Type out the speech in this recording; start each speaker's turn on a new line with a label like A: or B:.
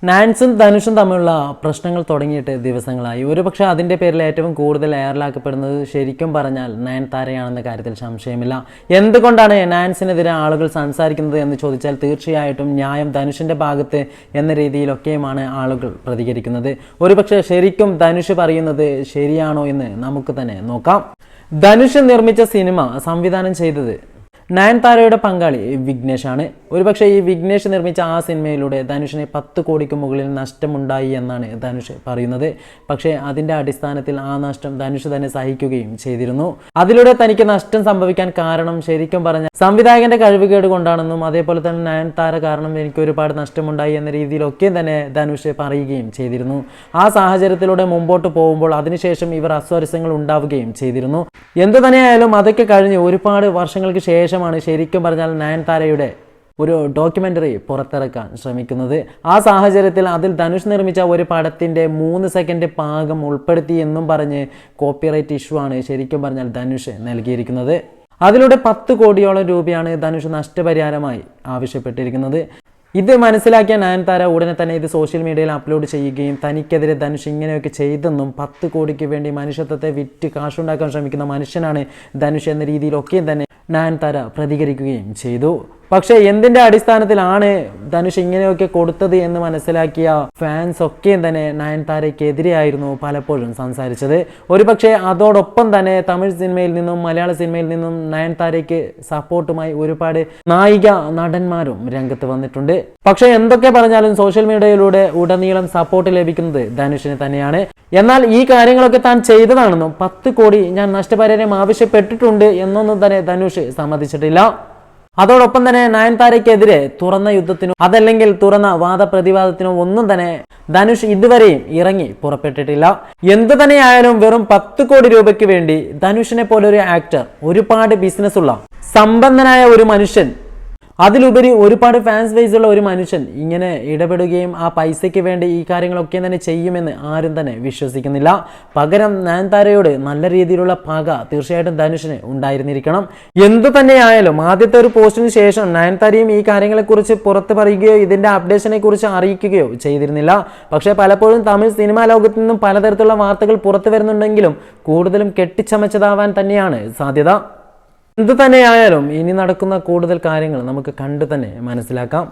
A: നാൻസും ധനുഷും തമ്മിലുള്ള പ്രശ്നങ്ങൾ തുടങ്ങിയിട്ട് ദിവസങ്ങളായി. ഒരുപക്ഷെ അതിൻ്റെ പേരിൽ ഏറ്റവും കൂടുതൽ എയറിലാക്കപ്പെടുന്നത് ശരിക്കും പറഞ്ഞാൽ നയൻതാരയാണെന്ന കാര്യത്തിൽ സംശയമില്ല. എന്തുകൊണ്ടാണ് നാൻസിനെതിരെ ആളുകൾ സംസാരിക്കുന്നത് എന്ന് ചോദിച്ചാൽ തീർച്ചയായിട്ടും ന്യായം ധനുഷിൻ്റെ ഭാഗത്ത് എന്ന രീതിയിലൊക്കെയുമാണ് ആളുകൾ പ്രതികരിക്കുന്നത്. ഒരുപക്ഷെ ശരിക്കും ധനുഷ് പറയുന്നത് ശരിയാണോ എന്ന് നമുക്ക് തന്നെ നോക്കാം. ധനുഷ് നിർമ്മിച്ച സിനിമ സംവിധാനം ചെയ്തത് നയൻതാരയുടെ പങ്കാളി വിഘ്നേഷാണ്. ഒരുപക്ഷെ ഈ വിഘ്നേഷ് നിർമ്മിച്ച ആ സിനിമയിലൂടെ ധനുഷിന് 10 കോടിക്ക് മുകളിൽ നഷ്ടമുണ്ടായി എന്നാണ് ധനുഷ് പറയുന്നത്. പക്ഷേ അതിൻ്റെ അടിസ്ഥാനത്തിൽ ആ നഷ്ടം ധനുഷ് തന്നെ സഹിക്കുകയും ചെയ്തിരുന്നു. അതിലൂടെ തനിക്ക് നഷ്ടം സംഭവിക്കാൻ കാരണം ശരിക്കും പറഞ്ഞാൽ സംവിധായകന്റെ കഴിവുകേട് കൊണ്ടാണെന്നും അതേപോലെ തന്നെ നയൻതാര കാരണം എനിക്ക് ഒരുപാട് നഷ്ടമുണ്ടായി എന്ന രീതിയിലൊക്കെ തന്നെ ധനുഷ് പറയുകയും ചെയ്തിരുന്നു. ആ സാഹചര്യത്തിലൂടെ മുമ്പോട്ട് പോകുമ്പോൾ അതിനുശേഷം ഇവർ അസ്വാരസ്യങ്ങൾ ഉണ്ടാവുകയും ചെയ്തിരുന്നു. എന്തു തന്നെയായാലും അതൊക്കെ കഴിഞ്ഞ് ഒരുപാട് വർഷങ്ങൾക്ക് ശേഷം ശരിക്കും പറഞ്ഞാൽ നയൻതാരയുടെ ഒരു ഡോക്യുമെൻ്ററി പുറത്തിറക്കാൻ ശ്രമിക്കുന്നത്. ആ സാഹചര്യത്തിൽ അതിൽ ധനുഷ് നിർമ്മിച്ച ഒരു പടത്തിൻ്റെ 3 സെക്കൻഡ് ഭാഗം ഉൾപ്പെടുത്തി എന്നും പറഞ്ഞ് കോപ്പിറൈറ്റ് ഇഷ്യൂ ആണ് ശരിക്കും പറഞ്ഞാൽ ധനുഷ് നൽകിയിരിക്കുന്നത്. അതിലൂടെ 10 കോടിയോളം രൂപയാണ് ധനുഷ് നഷ്ടപരിഹാരമായി ആവശ്യപ്പെട്ടിരിക്കുന്നത്. ഇത് മനസ്സിലാക്കിയ നയൻതാര ഉടനെ തന്നെ ഇത് സോഷ്യൽ മീഡിയയിൽ അപ്ലോഡ് ചെയ്യുകയും തനിക്കെതിരെ ധനുഷ് ഇങ്ങനെയൊക്കെ ചെയ്തെന്നും 10 കോടിക്ക് വേണ്ടി മനുഷ്യത്വത്തെ വിറ്റ് കാശുണ്ടാക്കാൻ ശ്രമിക്കുന്ന മനുഷ്യനാണ് ധനുഷ് എന്ന രീതിയിലൊക്കെയും തന്നെ നയൻതാര പ്രതികരിക്കുകയും ചെയ്തു. പക്ഷേ എന്തിൻ്റെ അടിസ്ഥാനത്തിലാണ് ധനുഷ് ഇങ്ങനെയൊക്കെ കൊടുത്തത് എന്ന് മനസ്സിലാക്കിയ ഫാൻസ് ഒക്കെയും തന്നെ നയൻതാരയ്ക്കെതിരെയായിരുന്നു പലപ്പോഴും സംസാരിച്ചത്. ഒരുപക്ഷെ അതോടൊപ്പം തന്നെ തമിഴ് സിനിമയിൽ നിന്നും മലയാള സിനിമയിൽ നിന്നും നയൻതാരയ്ക്ക് സപ്പോർട്ടുമായി ഒരുപാട് നായിക നടന്മാരും രംഗത്ത് വന്നിട്ടുണ്ട്. പക്ഷേ എന്തൊക്കെ പറഞ്ഞാലും സോഷ്യൽ മീഡിയയിലൂടെ ഉടനീളം സപ്പോർട്ട് ലഭിക്കുന്നത് ധനുഷിന് തന്നെയാണ്. എന്നാൽ ഈ കാര്യങ്ങളൊക്കെ താൻ ചെയ്തതാണെന്നും 10 കോടി ഞാൻ നഷ്ടപരിഹാരം ആവശ്യപ്പെട്ടിട്ടുണ്ട് എന്നൊന്നും തന്നെ ധനുഷ് സമ്മതിച്ചിട്ടില്ല. അതോടൊപ്പം തന്നെ നയൻതാരയ്ക്കെതിരെ തുറന്ന യുദ്ധത്തിനോ അതല്ലെങ്കിൽ തുറന്ന വാദപ്രതിവാദത്തിനോ ഒന്നും തന്നെ ധനുഷ് ഇതുവരെയും ഇറങ്ങി പുറപ്പെട്ടിട്ടില്ല. എന്തു തന്നെയായാലും വെറും 10 കോടി രൂപയ്ക്ക് വേണ്ടി ധനുഷിനെ പോലൊരു ആക്ടർ, ഒരുപാട് ബിസിനസ് ഉള്ള സമ്പന്നനായ ഒരു മനുഷ്യൻ, അതിലുപരി ഒരുപാട് ഫാൻസ് ബേസ് ഉള്ള ഒരു മനുഷ്യൻ ഇങ്ങനെ ഇടപെടുകയും ആ പൈസയ്ക്ക് വേണ്ടി ഈ കാര്യങ്ങളൊക്കെ തന്നെ ചെയ്യുമെന്ന് ആരും തന്നെ വിശ്വസിക്കുന്നില്ല. പകരം നയൻതാരയോട് നല്ല രീതിയിലുള്ള പക തീർച്ചയായിട്ടും ധനുഷിന് ഉണ്ടായിരുന്നിരിക്കണം. എന്തു തന്നെയായാലും ആദ്യത്തെ ഒരു പോസ്റ്റിന് ശേഷം നയൻതാരയും ഈ കാര്യങ്ങളെക്കുറിച്ച് പുറത്ത് പറയുകയോ ഇതിൻ്റെ അപ്ഡേഷനെ കുറിച്ച് അറിയിക്കുകയോ ചെയ്തിരുന്നില്ല. പക്ഷേ പലപ്പോഴും തമിഴ് സിനിമാ ലോകത്തു നിന്നും പലതരത്തിലുള്ള വാർത്തകൾ പുറത്തു വരുന്നുണ്ടെങ്കിലും കൂടുതലും കെട്ടിച്ചമച്ചതാവാൻ തന്നെയാണ് സാധ്യത. എന്തു തന്നെയായാലും ഇനി നടക്കുന്ന കൂടുതൽ കാര്യങ്ങൾ നമുക്ക് കണ്ടു തന്നെ മനസ്സിലാക്കാം.